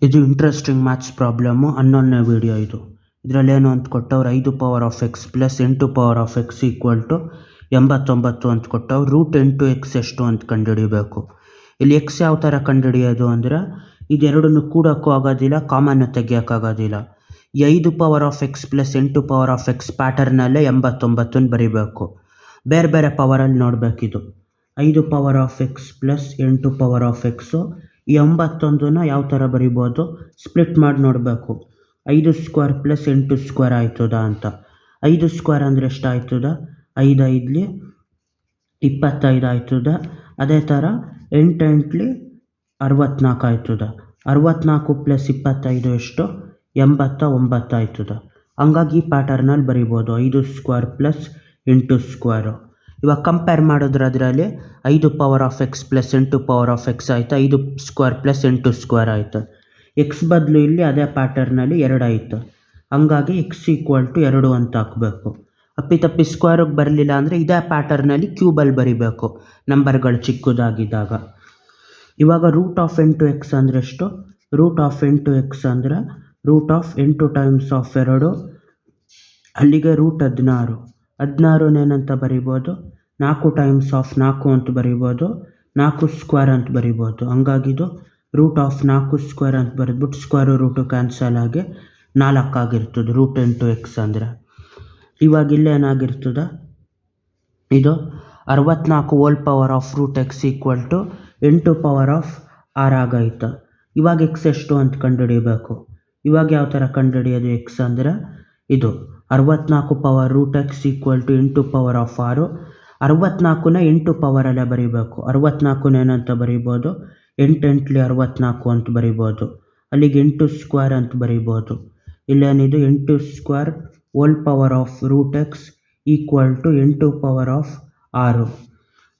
ಇದು interesting maths problem 11ನೇ video ಇದು. ಇದರಲ್ಲೇನು ಅಂತ ಕೊಟ್ಟವ್ರು 5 power of X plus 8 power of x equal to 89 ಅಂತ ಕೊಟ್ಟವ್ರು. ರೂಟ್ 8x ಎಷ್ಟು ಅಂತ ಕಂಡುಹಿಡಿಬೇಕು. ಇಲ್ಲಿ ಎಕ್ಸ್ ಯಾವ ಥರ ಕಂಡುಹಿಡಿಯೋದು ಅಂದರೆ ಇದೆರಡನ್ನು ಕೂಡೋಕ್ಕೂ ಆಗೋದಿಲ್ಲ, ಕಾಮನ್ನು ತೆಗಿಯೋಕ್ಕಾಗೋದಿಲ್ಲ. ಈ 5 power of X plus 8 power of X ಪ್ಯಾಟರ್ನಲ್ಲೇ 89 ಬರೀಬೇಕು. ಬೇರೆ ಬೇರೆ ಪವರಲ್ಲಿ ನೋಡಬೇಕಿದು. 5 power of X plus 8 power of X, ಈ 91ನ ಯಾವ ಥರ ಬರಿಬೋದು, ಸ್ಪ್ಲಿಟ್ ಮಾಡಿ ನೋಡಬೇಕು. 5 ಸ್ಕ್ವೇರ್ ಪ್ಲಸ್ 8 ಸ್ಕ್ವೇರ್ ಆಯ್ತದ ಅಂತ. 5 ಸ್ಕ್ವೇರ್ ಅಂದರೆ ಎಷ್ಟು ಆಯ್ತದ, 5 5ಲಿ 25 ಆಯ್ತದ. ಅದೇ ಥರ 8 8ಲಿ 64 ಆಯ್ತದ. 64 ಪ್ಲಸ್ 25 ಎಷ್ಟು, 89 ಆಯ್ತದ. ಹಂಗಾಗಿ ಈ ಪ್ಯಾಟರ್ನಲ್ಲಿ ಬರಿಬೋದು 5 ಸ್ಕ್ವೇರ್ ಪ್ಲಸ್ 8 ಸ್ಕ್ವೇರು. ಇವಾಗ ಕಂಪೇರ್ ಮಾಡಿದ್ರೆ ಅದರಲ್ಲಿ 5 power of X plus 8 power of X ಆಯಿತು, 5 ಸ್ಕ್ವೇರ್ ಪ್ಲಸ್ 8 ಸ್ಕ್ವೇರ್ ಆಯಿತು. ಎಕ್ಸ್ ಬದಲು ಇಲ್ಲಿ ಅದೇ ಪ್ಯಾಟರ್ನಲ್ಲಿ 2 ಆಯಿತು. ಹಂಗಾಗಿ ಎಕ್ಸ್ ಈಕ್ವಲ್ ಟು 2 ಅಂತ ಹಾಕಬೇಕು. ಅಪ್ಪಿತಪ್ಪಿ ಸ್ಕ್ವೇರಿಗೆ ಬರಲಿಲ್ಲ ಅಂದರೆ ಇದೇ ಪ್ಯಾಟರ್ನಲ್ಲಿ ಕ್ಯೂಬಲ್ಲಿ ಬರಿಬೇಕು ನಂಬರ್ಗಳು ಚಿಕ್ಕದಾಗಿದ್ದಾಗ. ಇವಾಗ ರೂಟ್ ಆಫ್ 8x ಅಂದರೆ ಎಷ್ಟು, ರೂಟ್ ಆಫ್ 8x ಅಂದರೆ ರೂಟ್ ಆಫ್ 8 ಟೈಮ್ಸ್ ಆಫ್ 2, ಅಲ್ಲಿಗೆ ರೂಟ್ 16. 16 ಏನಂತ ಬರಿಬೋದು, 4 ಟೈಮ್ಸ್ ಆಫ್ 4 ಅಂತ ಬರಿಬೋದು, 4 ಸ್ಕ್ವೇರ್ ಅಂತ ಬರಿಬೋದು. ಹಂಗಾಗಿದು ರೂಟ್ ಆಫ್ 4 ಸ್ಕ್ವೇರ್ ಅಂತ ಬರೆದ್ಬಿಟ್ಟು ಸ್ಕ್ವೇರು ರೂಟು ಕ್ಯಾನ್ಸಲ್ ಆಗಿ 4 ಆಗಿರ್ತದೆ ರೂಟ್ 8x ಅಂದರೆ. ಇವಾಗ ಇಲ್ಲೇನಾಗಿರ್ತದೆ, ಇದು 64 whole power of root x equal to 8 power of 6 ಆಗೈತೆ. ಇವಾಗ ಎಕ್ಸ್ ಎಷ್ಟು ಅಂತ ಕಂಡುಹಿಡಿಯಬೇಕು. ಇವಾಗ ಯಾವ ಥರ ಕಂಡುಹಿಡಿಯೋದು ಎಕ್ಸ್ ಅಂದರೆ, ಇದು 64 power root x equal to 8 power of 6. 64ನ 8 ಪವರಲ್ಲೇ ಬರೀಬೇಕು. 64ನ ಏನಂತ ಬರಿಬೋದು, 8 8ಲಿ 64 ಅಂತ ಬರಿಬೋದು. ಅಲ್ಲಿಗೆ 8 ಸ್ಕ್ವೇರ್ ಅಂತ ಬರಿಬೋದು. ಇಲ್ಲೇನಿದು 8 square whole power of root x equal to 8 power of 6.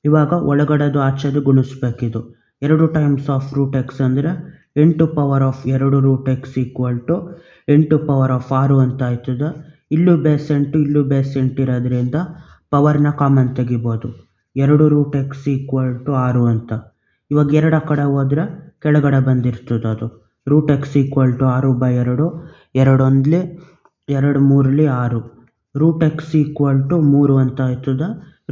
ಇವಾಗ ಒಳಗಡೆದು ಆಚೆದು ಗುಣಿಸ್ಬೇಕಿದು. 2 ಟೈಮ್ಸ್ ಆಫ್ ರೂಟ್ ಎಕ್ಸ್ ಅಂದರೆ 8 power of 2 root x equal to 8 power of 6 ಅಂತ ಆಯ್ತದ. ಇಲ್ಲೂ ಬೇಸ್ 8 ಇಲ್ಲೂ ಬೇಸ್ 8 ಇರೋದ್ರಿಂದ ಪವರ್ನ ಕಾಮನ್ ತೆಗಿಬೋದು. 2 ರೂಟ್ ಎಕ್ಸ್ ಈಕ್ವಲ್ ಟು 6 ಅಂತ. ಇವಾಗ 2 ಕಡೆ ಹೋದ್ರೆ ಕೆಳಗಡೆ ಬಂದಿರ್ತದೆ ಅದು. ರೂಟ್ ಎಕ್ಸ್ ಈಕ್ವಲ್ ಟು 6/2, 2 1ಲಿ 2 3ಲಿ 6. ರೂಟ್ ಎಕ್ಸ್ ಈಕ್ವಲ್ ಟು 3 ಅಂತ ಆಯ್ತದ.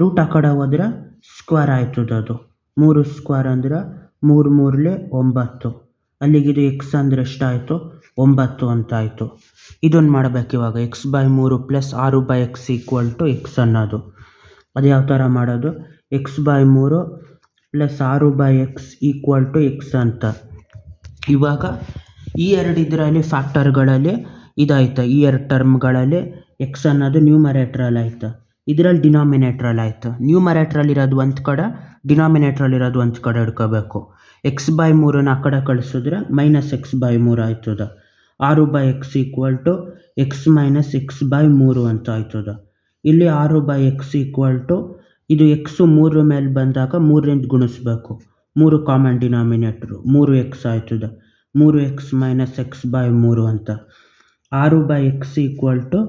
ರೂಟ್ ಆ ಕಡೆ ಹೋದ್ರೆ ಸ್ಕ್ವೇರ್ ಆಯ್ತದ ಅದು. 3 ಸ್ಕ್ವೇರ್ ಅಂದರೆ 3 3ಲಿ 9. ಅಲ್ಲಿಗಿದು ಎಕ್ಸ್ ಅಂದರೆ ಎಷ್ಟಾಯಿತು, 9 ಅಂತ ಆಯಿತು. ಇದನ್ನು ಮಾಡಬೇಕು ಇವಾಗ. x/3 plus 6/x equal to X ಅನ್ನೋದು. ಅದು ಯಾವ ಥರ ಮಾಡೋದು, x/3 plus 6/x equal to X ಅಂತ. ಇವಾಗ ಈ 2 ಇದರಲ್ಲಿ ಫ್ಯಾಕ್ಟರ್ಗಳಲ್ಲಿ ಇದಾಯ್ತು. ಈ 2 ಟರ್ಮ್ಗಳಲ್ಲಿ ಎಕ್ಸ್ ಅನ್ನೋದು ನ್ಯೂಮರೇಟ್ರಲ್ಲಿ ಆಯ್ತು, ಇದರಲ್ಲಿ ಡಿನಾಮಿನೇಟ್ರಲ್ಲಿ ಆಯಿತು. ನ್ಯೂಮರೇಟ್ರಲ್ಲಿರೋದು ಒಂದು ಕಡೆ, ಡಿನಾಮಿನೇಟ್ರಲ್ಲಿರೋದು ಒಂದು ಕಡೆ ಇಡ್ಕೋಬೇಕು. x/3ನ ಆ ಕಡೆ ಕಳಿಸಿದ್ರೆ ಮೈನಸ್ x/3 ಆಯ್ತದ. 6/x equal to X minus x/3 ಅಂತ ಆಯ್ತದ. ಇಲ್ಲಿ 6/x ಈಕ್ವಲ್ ಟು ಇದು ಎಕ್ಸು 3 ಮೇಲೆ ಬಂದಾಗ 3ರಿಂದ ಗುಣಿಸ್ಬೇಕು. 3 ಕಾಮನ್ ಡಿನಾಮಿನೇಟ್ರು 3x ಆಯ್ತದ. 3x ಮೈನಸ್ x/3 ಅಂತ. 6/x equal to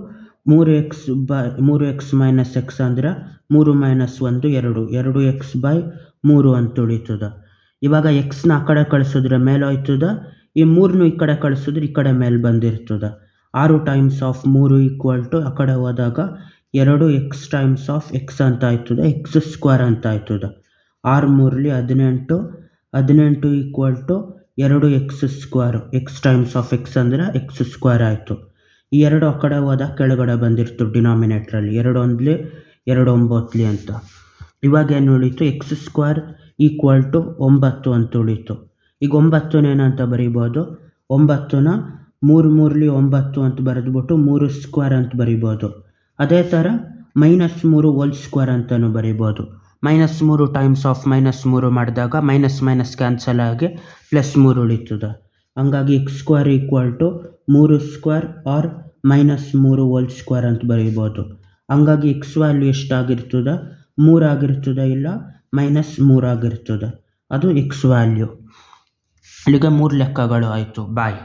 3x minus x ಅಂದರೆ 3 ಮೈನಸ್ 1 2, 2x/3 ಅಂತ ಉಳಿತದ. ಇವಾಗ ಎಕ್ಸ್ನ ಆ ಕಡೆ ಕಳಿಸಿದ್ರೆ ಮೇಲೆ ಹೋಯ್ತದ, ಈ 3ನು ಈ ಕಡೆ ಕಳಿಸಿದ್ರೆ ಈ ಕಡೆ ಮೇಲೆ ಬಂದಿರ್ತದೆ. 6 ಟೈಮ್ಸ್ ಆಫ್ 3 ಈಕ್ವಲ್ ಟು ಆ ಕಡೆ ಹೋದಾಗ 2x ಟೈಮ್ಸ್ ಆಫ್ ಎಕ್ಸ್ ಅಂತ ಆಯ್ತದೆ, ಎಕ್ಸ್ ಸ್ಕ್ವೇರ್ ಅಂತ ಆಯ್ತದೆ. 6 3ಲಿ 18, 18 equal to 2x square, x times of x ಅಂದರೆ ಎಕ್ಸ್ ಸ್ಕ್ವೇರ್ ಆಯಿತು. ಈ 2 ಆ ಕಡೆ ಹೋದಾಗ ಕೆಳಗಡೆ ಬಂದಿರ್ತದೆ ಡಿನಾಮಿನೇಟ್ರಲ್ಲಿ. 2 1ಲಿ 2 9ಲಿ ಅಂತ. ಇವಾಗ ಏನು ಉಳೀತು, ಎಕ್ಸ್ ಸ್ಕ್ವೇರ್ ಈಕ್ವಲ್ ಟು 9 ಅಂತ ಉಳೀತು. ಈಗ 9ನ ಏನಂತ ಬರಿಬೋದು, 9ನ 3 3ಲಿ 9 ಅಂತ ಬರೆದ್ಬಿಟ್ಟು 3 ಸ್ಕ್ವೇರ್ ಅಂತ ಬರಿಬೋದು. ಅದೇ ಥರ -3 ಹೋಲ್ ಸ್ಕ್ವೇರ್ ಅಂತಲೂ ಬರಿಬೋದು. -3 ಟೈಮ್ಸ್ ಆಫ್ -3 ಮಾಡಿದಾಗ ಮೈನಸ್ ಮೈನಸ್ ಕ್ಯಾನ್ಸಲ್ ಆಗಿ +3 ಉಳಿತದೆ. ಹಂಗಾಗಿ x square equal to 3 square or -3 whole square ಅಂತ ಬರಿಬೋದು. ಹಂಗಾಗಿ ಎಕ್ಸ್ ವ್ಯಾಲ್ಯೂ ಎಷ್ಟಾಗಿರ್ತದೆ, 3 ಆಗಿರ್ತದೆ, ಇಲ್ಲ -3 ಆಗಿರ್ತದೆ. ಅದು ಎಕ್ಸ್ ವ್ಯಾಲ್ಯೂ. ಅಲ್ಲಿಗೆ 3 ಲೆಕ್ಕಗಳು ಆಯಿತು. ಬಾಯ್.